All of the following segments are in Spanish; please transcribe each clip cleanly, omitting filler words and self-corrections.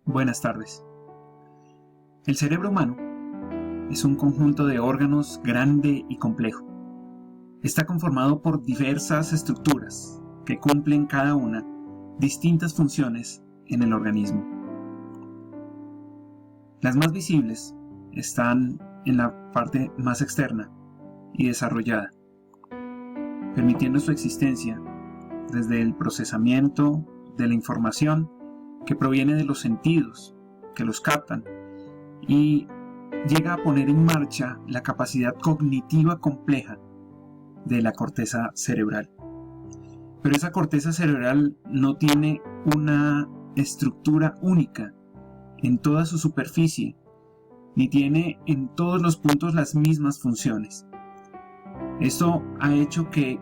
Buenas tardes. El cerebro humano es un conjunto de órganos grande y complejo. Está conformado por diversas estructuras que cumplen cada una distintas funciones en el organismo. Las más visibles están en la parte más externa y desarrollada, permitiendo su existencia desde el procesamiento de la información que proviene de los sentidos que los captan y llega a poner en marcha la capacidad cognitiva compleja de la corteza cerebral. Pero esa corteza cerebral no tiene una estructura única en toda su superficie, ni tiene en todos los puntos las mismas funciones. Esto ha hecho que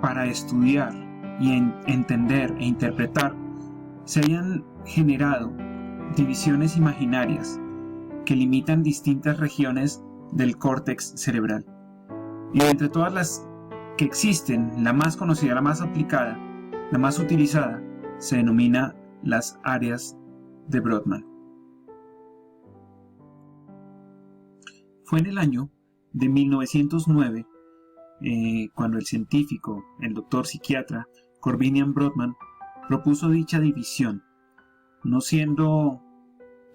para estudiar y entender e interpretar se hayan generado divisiones imaginarias que limitan distintas regiones del córtex cerebral. Y de entre todas las que existen, la más conocida, la más aplicada, la más utilizada, se denomina las áreas de Brodmann. Fue en el año de 1909 cuando el científico, el doctor psiquiatra Corbinian Brodmann, propuso dicha división, no siendo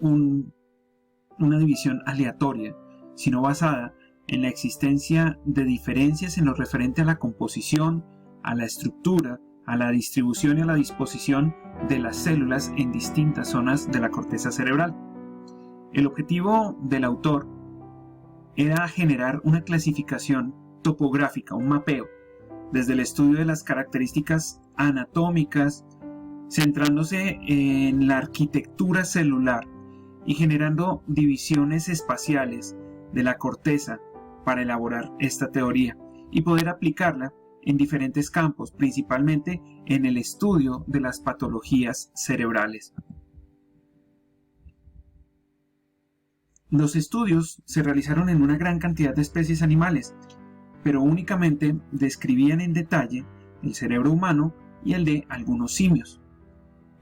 una división aleatoria, sino basada en la existencia de diferencias en lo referente a la composición, a la estructura, a la distribución y a la disposición de las células en distintas zonas de la corteza cerebral. El objetivo del autor era generar una clasificación topográfica, un mapeo, desde el estudio de las características anatómicas, centrándose en la arquitectura celular y generando divisiones espaciales de la corteza para elaborar esta teoría y poder aplicarla en diferentes campos, principalmente en el estudio de las patologías cerebrales. Los estudios se realizaron en una gran cantidad de especies animales, pero únicamente describían en detalle el cerebro humano y el de algunos simios.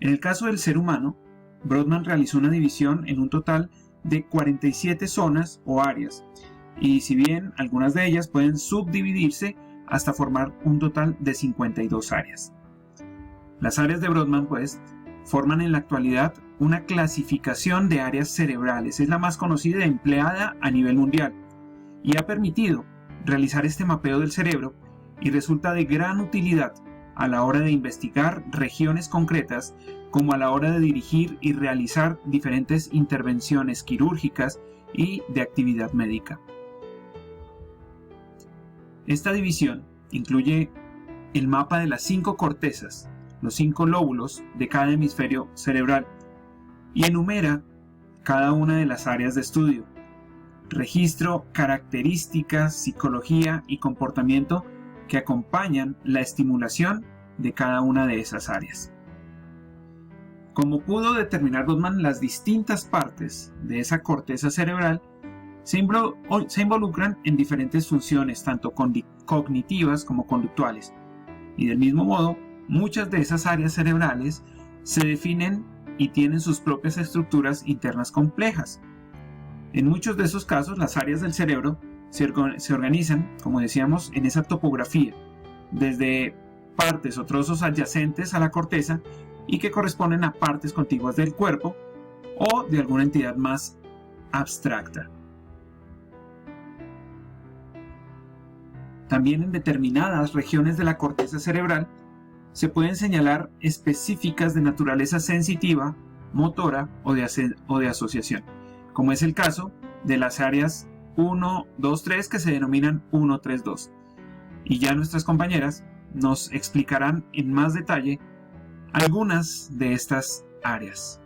En el caso del ser humano, Brodmann realizó una división en un total de 47 zonas o áreas, y si bien algunas de ellas pueden subdividirse hasta formar un total de 52 áreas. Las áreas de Brodmann, pues, forman en la actualidad una clasificación de áreas cerebrales. Es la más conocida y empleada a nivel mundial, y ha permitido realizar este mapeo del cerebro y resulta de gran utilidad a la hora de investigar regiones concretas, como a la hora de dirigir y realizar diferentes intervenciones quirúrgicas y de actividad médica. Esta división incluye el mapa de las 5 cortezas, los 5 lóbulos de cada hemisferio cerebral, y enumera cada una de las áreas de estudio, registro características, psicología y comportamiento que acompañan la estimulación de cada una de esas áreas. Como pudo determinar Brodmann, las distintas partes de esa corteza cerebral se involucran en diferentes funciones, tanto cognitivas como conductuales, y del mismo modo, muchas de esas áreas cerebrales se definen y tienen sus propias estructuras internas complejas. En muchos de esos casos, las áreas del cerebro se organizan, como decíamos, en esa topografía, desde partes o trozos adyacentes a la corteza y que corresponden a partes contiguas del cuerpo o de alguna entidad más abstracta. También en determinadas regiones de la corteza cerebral se pueden señalar específicas de naturaleza sensitiva, motora o de asociación, como es el caso de las áreas 1, 2, 3 que se denominan 1, 3, 2. Y ya nuestras compañeras nos explicarán en más detalle algunas de estas áreas.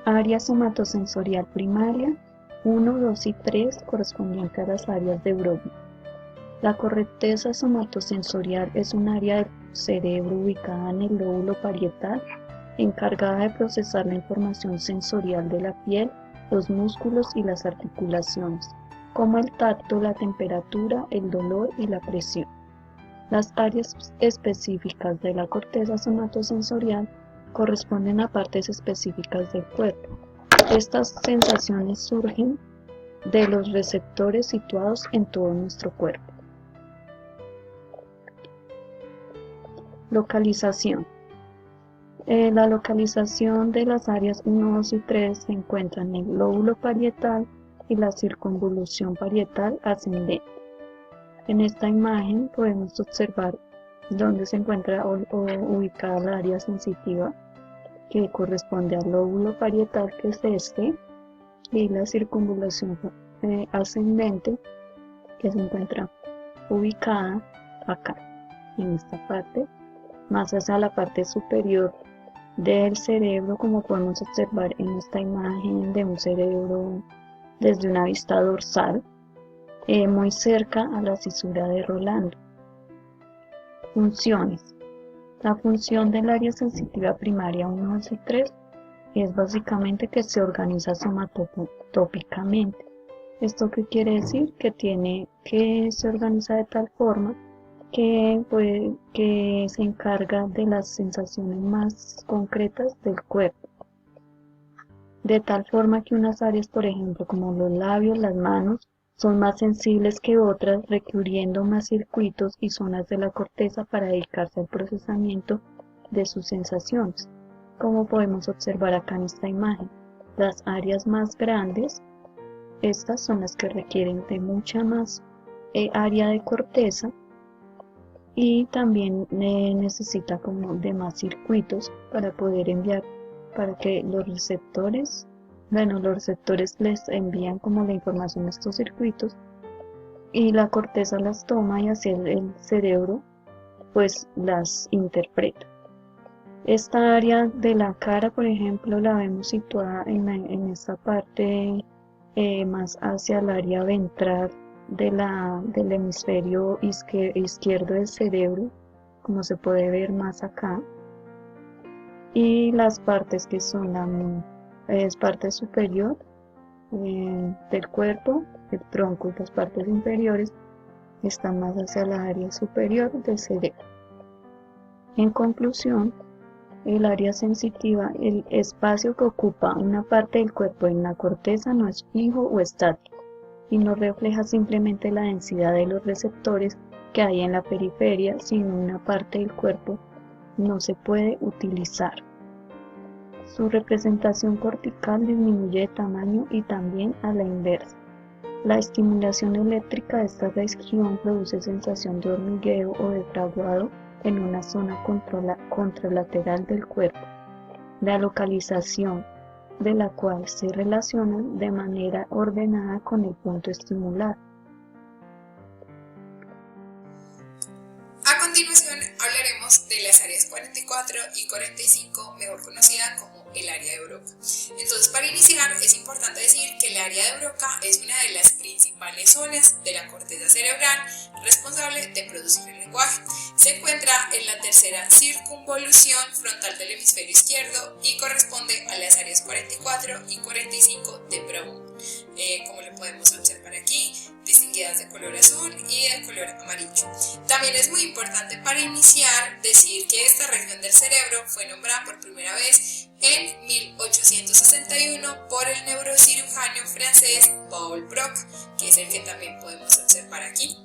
Área somatosensorial primaria 1, 2 y 3 correspondientes a las áreas de Brodmann. La corteza somatosensorial es un área del cerebro ubicada en el lóbulo parietal, encargada de procesar la información sensorial de la piel, los músculos y las articulaciones, como el tacto, la temperatura, el dolor y la presión. Las áreas específicas de la corteza somatosensorial corresponden a partes específicas del cuerpo. Estas sensaciones surgen de los receptores situados en todo nuestro cuerpo. Localización. La localización de las áreas 1, 2 y 3 se encuentra en el lóbulo parietal y la circunvolución parietal ascendente. En esta imagen podemos observar dónde se encuentra ubicada la área sensitiva, que corresponde al lóbulo parietal, que es este, y la circunvalación ascendente, que se encuentra ubicada acá, en esta parte, más hacia la parte superior del cerebro, como podemos observar en esta imagen de un cerebro desde una vista dorsal, muy cerca a la cisura de Rolando. Funciones. La función del área sensitiva primaria 1, 2 y 3 es básicamente que se organiza somatotópicamente. ¿Esto qué quiere decir? Que se organiza de tal forma que se encarga de las sensaciones más concretas del cuerpo. De tal forma que unas áreas, por ejemplo, como los labios, las manos, son más sensibles que otras, requiriendo más circuitos y zonas de la corteza para dedicarse al procesamiento de sus sensaciones. Como podemos observar acá en esta imagen, las áreas más grandes, estas son las que requieren de mucha más área de corteza, y también necesita como de más circuitos para poder enviar, para que los receptores les envían como la información a estos circuitos y la corteza las toma y así el cerebro pues las interpreta. Esta área de la cara, por ejemplo, la vemos situada en esta parte más hacia el área ventral del hemisferio izquierdo del cerebro, como se puede ver más acá, y las partes que son la parte superior del cuerpo, el tronco y las partes inferiores están más hacia la área superior del cerebro. En conclusión, el área sensitiva, el espacio que ocupa una parte del cuerpo en la corteza, no es fijo o estático y no refleja simplemente la densidad de los receptores que hay en la periferia, sino una parte del cuerpo no se puede utilizar. Su representación cortical disminuye de tamaño y también a la inversa. La estimulación eléctrica de esta región produce sensación de hormigueo o de fraguado en una zona contralateral del cuerpo, la localización de la cual se relaciona de manera ordenada con el punto estimulado. A continuación hablaremos de las áreas 44 y 45, mejor conocida como el área de Broca. Entonces, para iniciar es importante decir que el área de Broca es una de las principales zonas de la corteza cerebral responsable de producir el lenguaje. Se encuentra en la tercera circunvolución frontal del hemisferio izquierdo y corresponde a las áreas 44 y 45 de Brown. Como lo podemos observar aquí, distinguidas de color azul y de color amarillo. También es muy importante para iniciar decir que esta región del cerebro fue nombrada por primera vez en 1861 por el neurocirujano francés Paul Broca, que es el que también podemos observar aquí.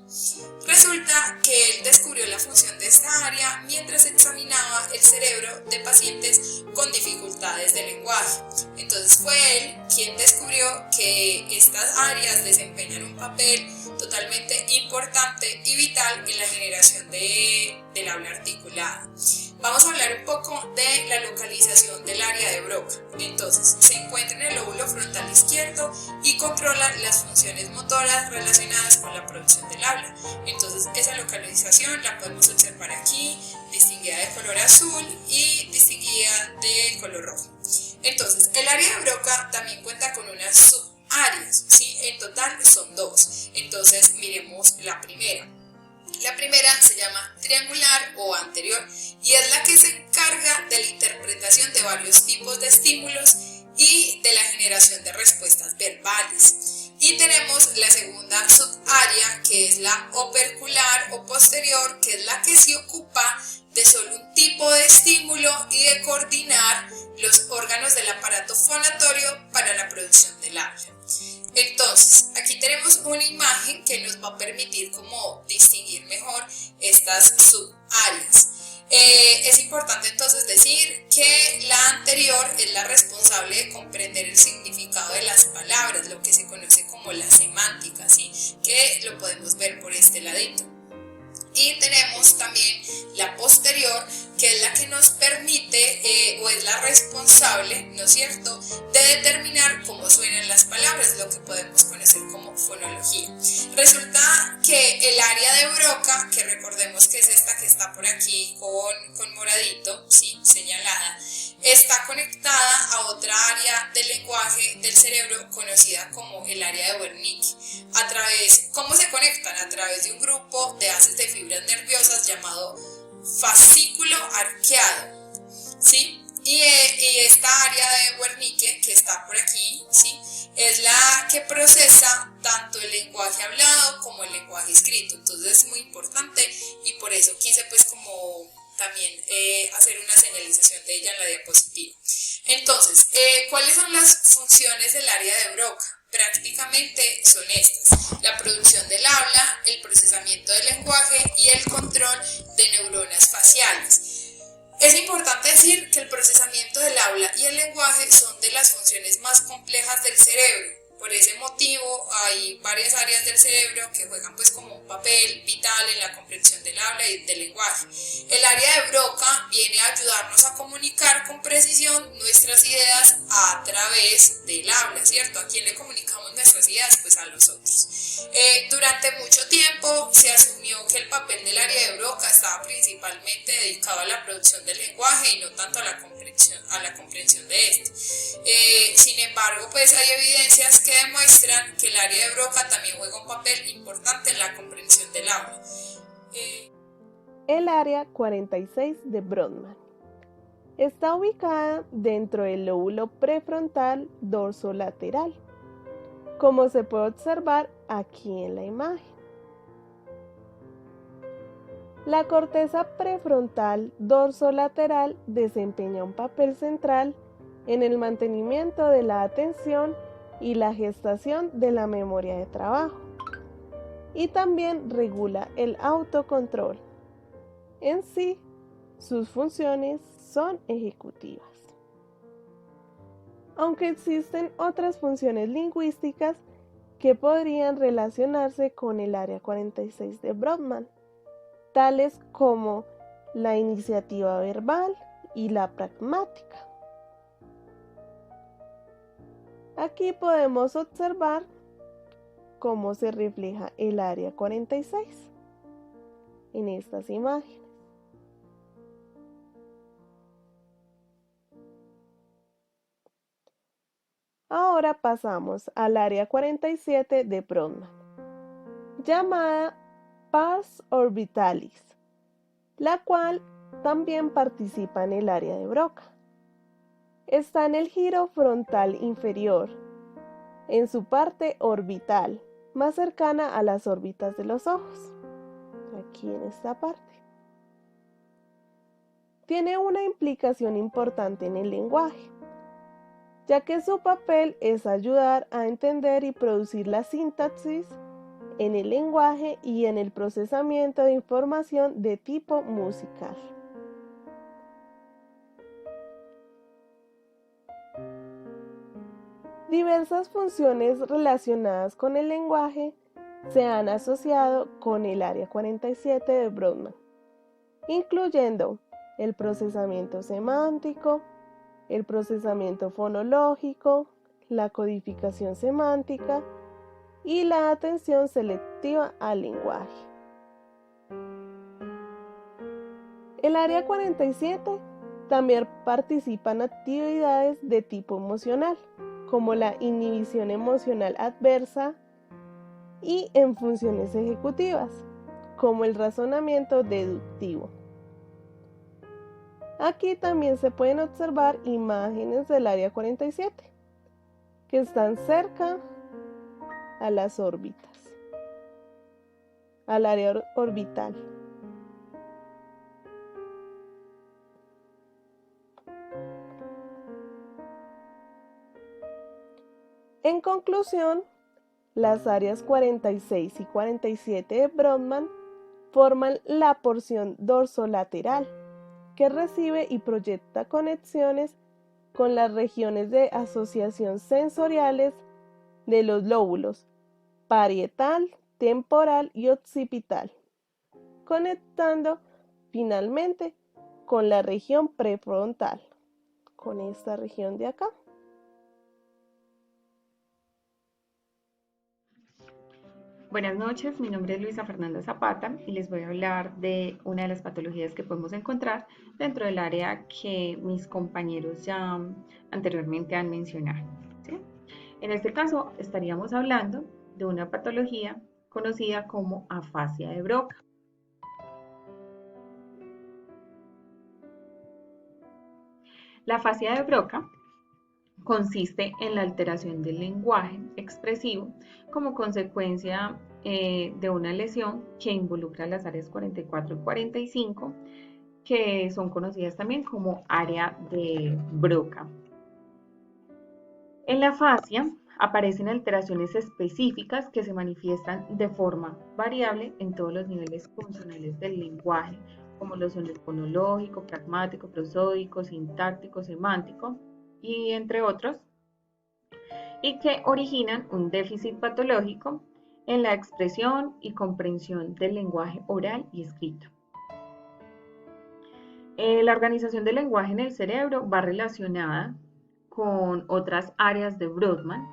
Resulta que él descubrió la función de esta área mientras examinaba el cerebro de pacientes con dificultades de lenguaje. Entonces fue él quien descubrió que estas áreas desempeñan un papel totalmente importante y vital en la generación del habla articulada. Vamos a hablar un poco de la localización del área de Broca. Entonces, se encuentra en el lóbulo frontal izquierdo y controla las funciones motoras relacionadas con la producción del habla. Entonces, esa localización la podemos observar aquí, distinguida de color azul y distinguida de color rojo. Entonces, el área de Broca también cuenta con unas subáreas, ¿sí? En total son dos. Entonces, miremos la primera. La primera se llama triangular o anterior y es la que se encarga de la interpretación de varios tipos de estímulos y de la generación de respuestas verbales. Y Y tenemos la segunda subárea, que es la opercular o posterior, que es la que se ocupa de solo un tipo de estímulo y de coordinar los órganos del aparato fonatorio para la producción del habla. Entonces, aquí tenemos una imagen que nos va a permitir como distinguir mejor estas subáreas. Es importante entonces decir que la anterior es la responsable de comprender el significado de las palabras, lo que se conoce como la semántica, ¿sí? Que lo podemos ver por este ladito. Y tenemos también la posterior, que es la que nos permite o es la responsable, ¿no es cierto?, de determinar cómo suenan las palabras, lo que podemos conocer como fonología. Resulta que el área de Broca, que recordemos que es esta que está por aquí con moradito, ¿sí?, señalada, está conectada a otra área del lenguaje del cerebro conocida como el área de Wernicke. ¿Cómo se conectan? A través de un grupo de haces de fibras nerviosas llamado fascículo arqueado, ¿sí? Y esta área de Wernicke que está por aquí, ¿sí?, es la que procesa tanto el lenguaje hablado como el lenguaje escrito. Entonces es muy importante y por eso quise pues como también hacer una señalización de ella en la diapositiva. Entonces, ¿cuáles son las funciones del área de Broca? Prácticamente son estas: la producción del habla, el procesamiento del lenguaje y el control de neuronas faciales. Es importante decir que el procesamiento del habla y el lenguaje son de las funciones más complejas del cerebro. Por ese motivo hay varias áreas del cerebro que juegan pues como un papel vital en la comprensión del habla y del lenguaje. El área de Broca viene a ayudarnos a comunicar con precisión nuestras ideas a través del habla, ¿cierto? ¿A quién le comunicamos nuestras ideas? Pues a los otros. Durante mucho tiempo se asumió que el papel del área de Broca estaba principalmente dedicado a la producción del lenguaje y no tanto a la comprensión de este. Sin embargo, pues hay evidencias que demuestran que el área de Broca también juega un papel importante en la comprensión del habla. El área 46 de Brodmann está ubicada dentro del lóbulo prefrontal dorsolateral, como se puede observar aquí en la imagen. La corteza prefrontal dorsolateral desempeña un papel central en el mantenimiento de la atención y la gestación de la memoria de trabajo, y también regula el autocontrol. En sí, sus funciones son ejecutivas. Aunque existen otras funciones lingüísticas que podrían relacionarse con el área 46 de Brodmann, tales como la iniciativa verbal y la pragmática. Aquí podemos observar cómo se refleja el área 46 en estas imágenes. Ahora pasamos al área 47 de Brodmann, llamada pars orbitalis, la cual también participa en el área de Broca. Está en el giro frontal inferior, en su parte orbital, más cercana a las órbitas de los ojos, aquí en esta parte. Tiene una implicación importante en el lenguaje, ya que su papel es ayudar a entender y producir la sintaxis en el lenguaje y en el procesamiento de información de tipo musical. Diversas funciones relacionadas con el lenguaje se han asociado con el área 47 de Brodmann, incluyendo el procesamiento semántico, el procesamiento fonológico, la codificación semántica y la atención selectiva al lenguaje. El área 47 también participa en actividades de tipo emocional, como la inhibición emocional adversa, y en funciones ejecutivas, como el razonamiento deductivo. Aquí también se pueden observar imágenes del área 47, que están cerca a las órbitas, al área orbital. En conclusión, las áreas 46 y 47 de Brodmann forman la porción dorsolateral, que recibe y proyecta conexiones con las regiones de asociación sensoriales de los lóbulos parietal, temporal y occipital, conectando finalmente con la región prefrontal, con esta región de acá. Buenas noches, mi nombre es Luisa Fernanda Zapata y les voy a hablar de una de las patologías que podemos encontrar dentro del área que mis compañeros ya anteriormente han mencionado, ¿sí? En este caso estaríamos hablando de una patología conocida como afasia de Broca. La afasia de Broca consiste en la alteración del lenguaje expresivo como consecuencia de una lesión que involucra las áreas 44 y 45, que son conocidas también como área de Broca. En la afasia aparecen alteraciones específicas que se manifiestan de forma variable en todos los niveles funcionales del lenguaje, como lo son el fonológico, pragmático, prosódico, sintáctico, semántico, y entre otros, y que originan un déficit patológico en la expresión y comprensión del lenguaje oral y escrito. La organización del lenguaje en el cerebro va relacionada con otras áreas de Brodmann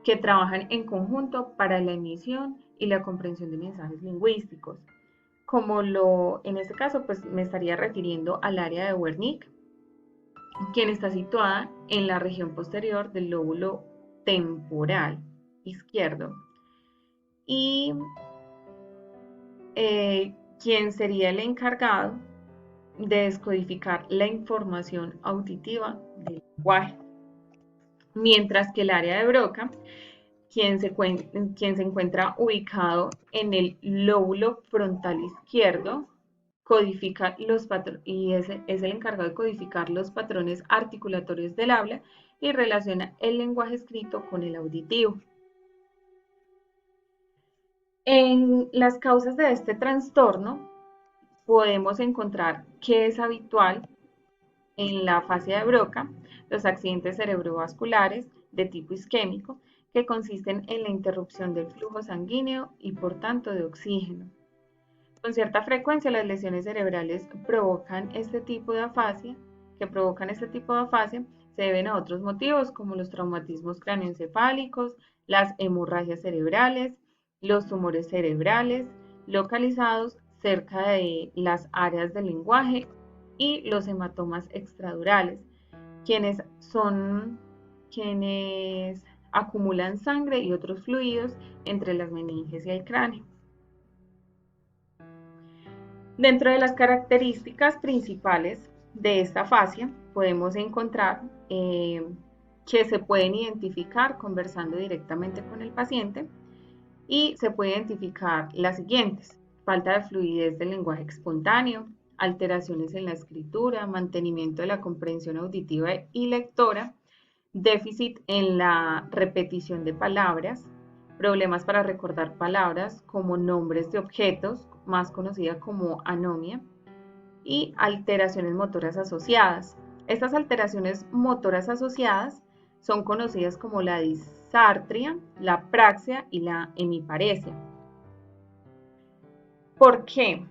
que trabajan en conjunto para la emisión y la comprensión de mensajes lingüísticos, como en este caso pues me estaría refiriendo al área de Wernicke, quien está situada en la región posterior del lóbulo temporal izquierdo, y quien sería el encargado de descodificar la información auditiva del lenguaje, mientras que el área de Broca, quien se encuentra ubicado en el lóbulo frontal izquierdo, codifica los patrones y es el encargado de codificar los patrones articulatorios del habla y relaciona el lenguaje escrito con el auditivo. En las causas de este trastorno podemos encontrar que es habitual en la afasia de Broca los accidentes cerebrovasculares de tipo isquémico, que consisten en la interrupción del flujo sanguíneo y por tanto de oxígeno. Con cierta frecuencia las lesiones cerebrales provocan este tipo de afasia, se deben a otros motivos como los traumatismos cráneoencefálicos, las hemorragias cerebrales, los tumores cerebrales localizados cerca de las áreas del lenguaje y los hematomas extradurales, quienes acumulan sangre y otros fluidos entre las meninges y el cráneo. Dentro de las características principales de esta afasia podemos encontrar que se pueden identificar conversando directamente con el paciente, y se puede identificar las siguientes: falta de fluidez del lenguaje espontáneo, alteraciones en la escritura, mantenimiento de la comprensión auditiva y lectora, déficit en la repetición de palabras, problemas para recordar palabras como nombres de objetos, más conocida como anomia, y alteraciones motoras asociadas. Estas alteraciones motoras asociadas son conocidas como la disartria, la praxia y la hemiparesia. ¿Por qué?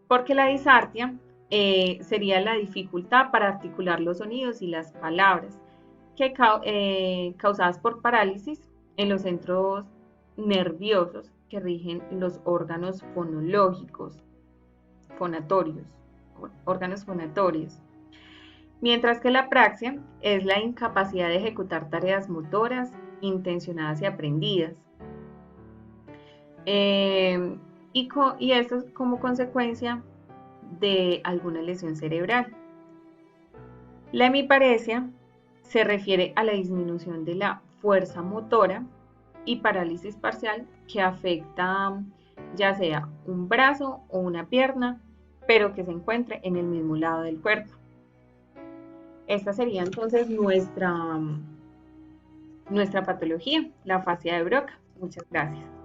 Porque la disartria sería la dificultad para articular los sonidos y las palabras, causadas por parálisis en los centros nerviosos que rigen los órganos fonatorios. Mientras que la praxia es la incapacidad de ejecutar tareas motoras intencionadas y aprendidas. Y esto es como consecuencia de alguna lesión cerebral. La hemiparesia se refiere a la disminución de la fuerza motora y parálisis parcial que afecta ya sea un brazo o una pierna, pero que se encuentre en el mismo lado del cuerpo. Esta sería entonces nuestra patología, la fascia de Broca. Muchas gracias.